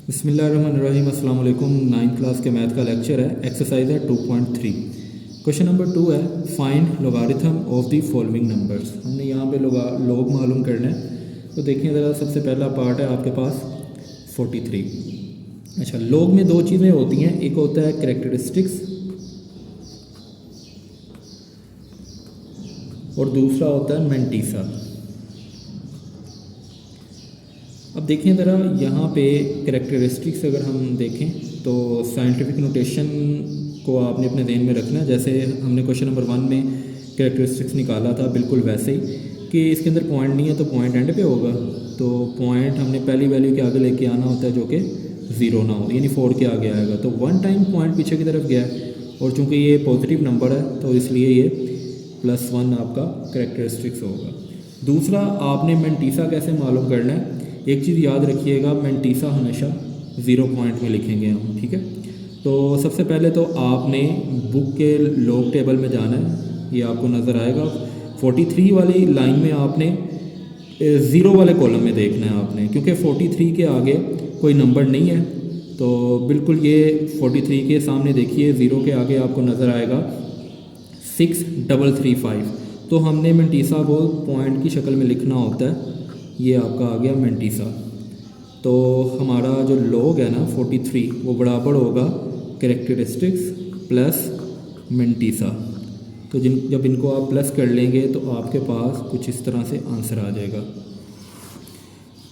बिस्मिल्लाहिर्रहमानिर्रहीम। अस्सलाम वालेकुम। 9th क्लास के मैथ का लेक्चर है। एक्सरसाइज है 2.3। क्वेश्चन नंबर 2 है, find logarithm of the following numbers. हमने यहाँ पे लोग मालूम करना है। तो देखिए ज़रा, सबसे पहला पार्ट है आपके पास 43। अच्छा, लोग में दो चीज़ें होती हैं, एक होता है कैरेक्टरिस्टिक्स और दूसरा होता है मेंटीसा। अब देखें ज़रा, यहाँ पे कैरेक्टरिस्टिक्स अगर हम देखें तो साइंटिफिक नोटेशन को आपने अपने ध्यान में रखना है। जैसे हमने क्वेश्चन नंबर 1 में कैरेक्टरिस्टिक्स निकाला था, बिल्कुल वैसे ही कि इसके अंदर पॉइंट नहीं है तो पॉइंट एंड पे होगा। तो पॉइंट हमने पहली वैल्यू के आगे लेके आना होता है जो कि 0 ना हो, यानी 4 के आगे आएगा। तो 1 टाइम पॉइंट पीछे की तरफ गया है और चूँकि ये पॉजिटिव नंबर है तो इसलिए ये +1 आपका कैरेक्टरिस्टिक्स होगा। दूसरा, आपने मेंटीसा कैसे मालूम करना है। एक चीज़ याद रखिएगा, मेंटीसा हमेशा 0 पॉइंट में लिखेंगे हम, ठीक है। तो सबसे पहले तो आपने बुक के लॉग टेबल में जाना है, ये आपको नज़र आएगा। 43 वाली लाइन में आपने 0 वाले कॉलम में देखना है आपने, क्योंकि 43 के आगे कोई नंबर नहीं है। तो बिल्कुल ये 43 के सामने देखिए, 0 के आगे आपको नज़र आएगा 6335। तो हमने मेंटीसा को पॉइंट की शक्ल में लिखना होता है। ये आपका आ गया मेंटीसा। तो हमारा जो लॉग है ना 43, वो बराबर होगा कैरेक्टरिस्टिक्स प्लस मेंटीसा। तो जब इनको आप प्लस कर लेंगे तो आपके पास कुछ इस तरह से आंसर आ जाएगा।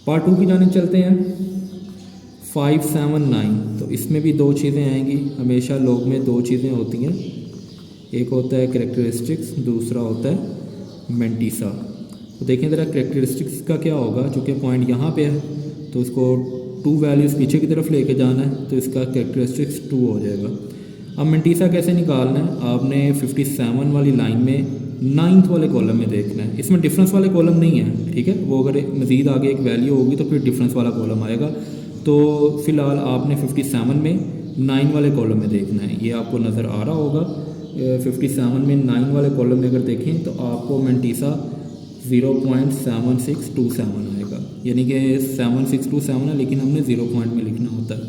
पार्ट 2 की जानिब चलते हैं। 5, 7, 9। तो इसमें भी दो चीज़ें आएंगी। हमेशा लॉग में दो चीज़ें होती हैं, एक होता है कैरेक्टरिस्टिक्स, दूसरा होता है मेंटीसा। तो देखें ज़रा, कैरेक्टरिस्टिक्स का क्या होगा। चूँकि पॉइंट यहाँ पे है तो इसको 2 वैल्यूज़ पीछे की तरफ लेके जाना है, तो इसका कैरेक्टरिस्टिक्स 2 हो जाएगा। अब मेंटीसा कैसे निकालना है, आपने 57 वाली लाइन में 9th वाले कॉलम में देखना है। इसमें डिफरेंस वाले कॉलम नहीं है, ठीक है। वो अगर मज़ीद आगे एक वैल्यू होगी तो फिर डिफरेंस वाला कॉलम आएगा। तो फ़िलहाल आपने 57 में 9 वाले कॉलम में देखना है। ये आपको नज़र आ रहा होगा। 57 में 9 वाले कॉलम में अगर देखें तो आपको मेंटीसा 0.7627 आएगा, यानी कि 7627 है, लेकिन हमने 0 पॉइंट में लिखना होता है।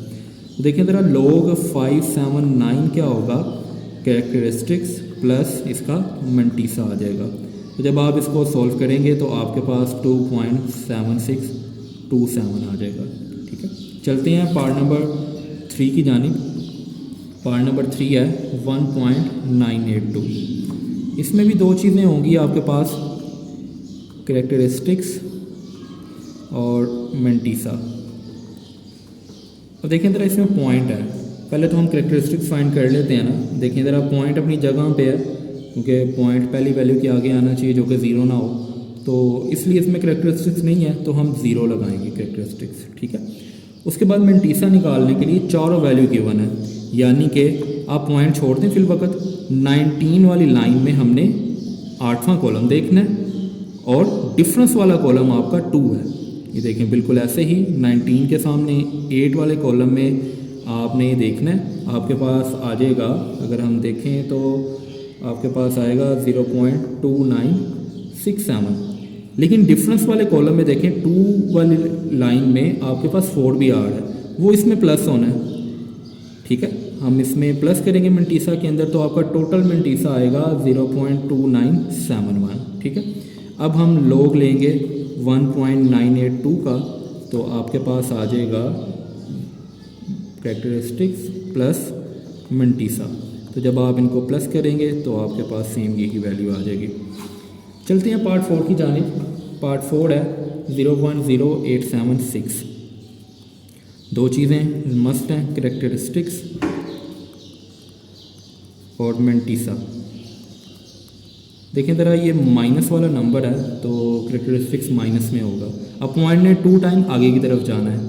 तो देखें ज़रा, लॉग 579 क्या होगा, कैरेक्टरिस्टिक्स प्लस इसका मेंटीसा आ जाएगा। तो जब आप इसको सॉल्व करेंगे तो आपके पास 2.7627 आ जाएगा, ठीक है। चलते हैं पार्ट नंबर 3 की जानिब। पार्ट नंबर 3 है 1.982। इसमें भी दो चीज़ें होंगी आपके पास, कैरेक्टरिस्टिक्स और मेंटीसा। अब देखें ज़रा, इसमें पॉइंट है। पहले तो हम कैरेक्टरिस्टिक्स फाइंड कर लेते हैं ना। देखें ज़रा, पॉइंट अपनी जगह पे है, क्योंकि पॉइंट पहली वैल्यू के आगे आना चाहिए जो कि 0 ना हो। तो इसलिए इसमें कैरेक्टरिस्टिक्स नहीं है, तो हम 0 लगाएंगे कैरेक्टरिस्टिक्स, ठीक है। उसके बाद मेंटीसा निकालने के लिए चारों वैल्यू गिवन है, यानी कि आप पॉइंट छोड़ दें फिलवक्त। 19 वाली लाइन में हमने 8वां कॉलम देखना है और डिफरेंस वाला कॉलम आपका 2 है। ये देखें, बिल्कुल ऐसे ही 19 के सामने 8 वाले कॉलम में आपने ये देखना है। आपके पास आ जाएगा, अगर हम देखें तो आपके पास आएगा 0.2967। लेकिन डिफरेंस वाले कॉलम में देखें, 2 वाली लाइन में आपके पास 4 भी आ रहा है, वो इसमें प्लस होना है, ठीक है। हम इसमें प्लस करेंगे मेंटीसा के अंदर, तो आपका टोटल मेंटीसा आएगा 0.2971, ठीक है। अब हम लॉग लेंगे 1.982 का, तो आपके पास आ जाएगा कैरेक्टरिस्टिक्स प्लस मेंटीसा। तो जब आप इनको प्लस करेंगे तो आपके पास सेम यही वैल्यू आ जाएगी। चलते हैं पार्ट 4 की जानिब। पार्ट 4 है 0.0876। दो चीज़ें मस्ट हैं, कैरेक्टरिस्टिक्स और मेंटीसा। देखें ज़रा, ये माइनस वाला नंबर है तो कैरेक्टरिस्टिक्स माइनस में होगा। अब पॉइंट ने 2 टाइम आगे की तरफ जाना है,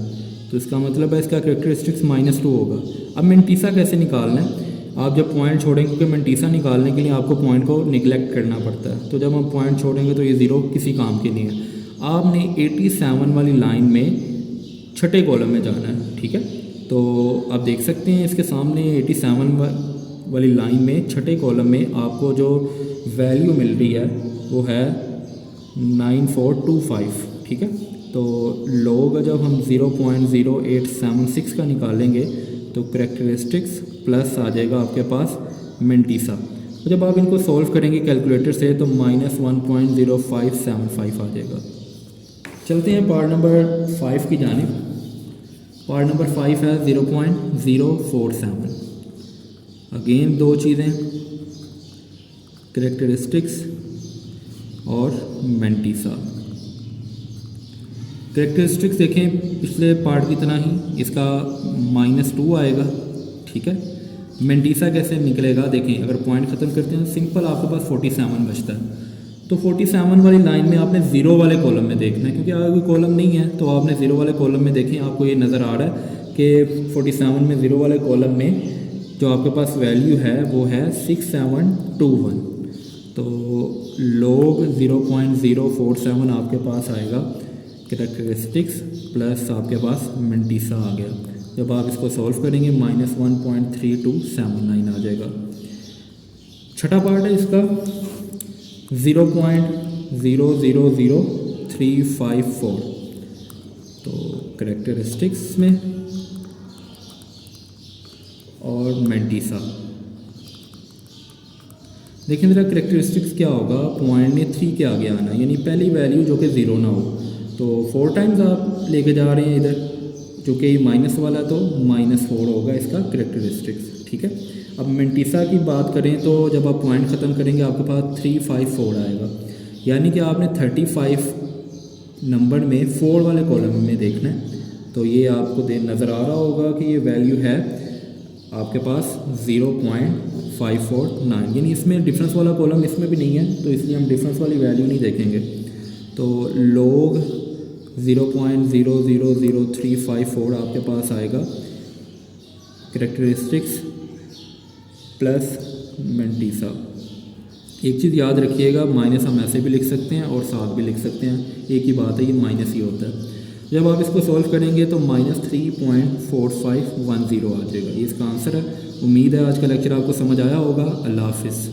तो इसका मतलब है इसका कैरेक्टरिस्टिक्स -2 होगा। अब मेंटीसा कैसे निकालना है, आप जब पॉइंट छोड़ेंगे, क्योंकि मेंटीसा निकालने के लिए आपको पॉइंट को निगलेक्ट करना पड़ता है। तो जब हम पॉइंट छोड़ेंगे तो ये 0 किसी काम के नहीं है। आपने 87 वाली लाइन में छठे कॉलम में जाना है, ठीक है। तो आप देख सकते हैं इसके सामने 87 वाली लाइन में छठे कॉलम में आपको जो वैल्यू मिल रही है वो है 9425, ठीक है। तो log जब हम 0.0876 का निकालेंगे तो करेक्टरिस्टिक्स प्लस आ जाएगा आपके पास मेंटीसा। तो जब आप इनको सॉल्व करेंगे कैलकुलेटर से तो -1.0575 आ जाएगा। चलते हैं पार्ट नंबर 5 की जानिब। पार्ट नंबर 5 है 0.047। अगेन दो चीज़ें, करेक्टरिस्टिक्स और मेंटीसा। करेक्टरिस्टिक्स देखें पिछले पार्ट की तरह ही इसका -2 आएगा, ठीक है। मेंटीसा कैसे निकलेगा देखें, अगर पॉइंट ख़त्म करते हैं सिंपल आपके पास 47 बचता है। तो 47 वाली लाइन में आपने ज़ीरो वाले कॉलम में देखना है, क्योंकि अगर कोई कॉलम नहीं है तो आपने ज़ीरो वाले कॉलम में देखें, आपको ये नज़र आ रहा है कि 47 में ज़ीरो वाले कॉलम में जो आपके पास वैल्यू है वो है 6721। तो log 0.047 आपके पास आएगा, करेक्टरिस्टिक्स प्लस आपके पास मेंटीसा आ गया। जब आप इसको सॉल्व करेंगे -1.3279 आ जाएगा। छठा पार्ट है इसका 0.000354। तो करेक्टरिस्टिक्स में और मेंटीसा देखें ज़रा, करेक्टरिस्टिक्स क्या होगा, पॉइंट में 3 के आगे आना, यानी पहली वैल्यू जो कि 0 ना हो। तो 4 टाइम्स आप लेके जा रहे हैं इधर, जो कि माइनस वाला तो -4 होगा इसका करेक्टरिस्टिक्स, ठीक है। अब मेंटीसा की बात करें तो जब आप पॉइंट ख़त्म करेंगे आपके पास 354 आएगा, यानी कि आपने 35 नंबर में 4 वाले कॉलम में देखना है। तो ये आपको नज़र आ रहा होगा कि ये वैल्यू है आपके पास 0.549, यानी इसमें डिफरेंस वाला कॉलम इसमें भी नहीं है, तो इसलिए हम डिफरेंस वाली वैल्यू नहीं देखेंगे। तो log 0.00034 आपके पास आएगा, करेक्टरिस्टिक्स प्लस मेंटीसा। एक चीज़ याद रखिएगा, माइनस हम ऐसे भी लिख सकते हैं और साथ भी लिख सकते हैं, एक ही बात है, ये माइनस ही होता है। जब आप इसको सॉल्व करेंगे तो -3.4510 आ जाएगा, ये इसका आंसर है। उम्मीद है आज का लेक्चर आपको समझ आया होगा। अल्लाह हाफिज़।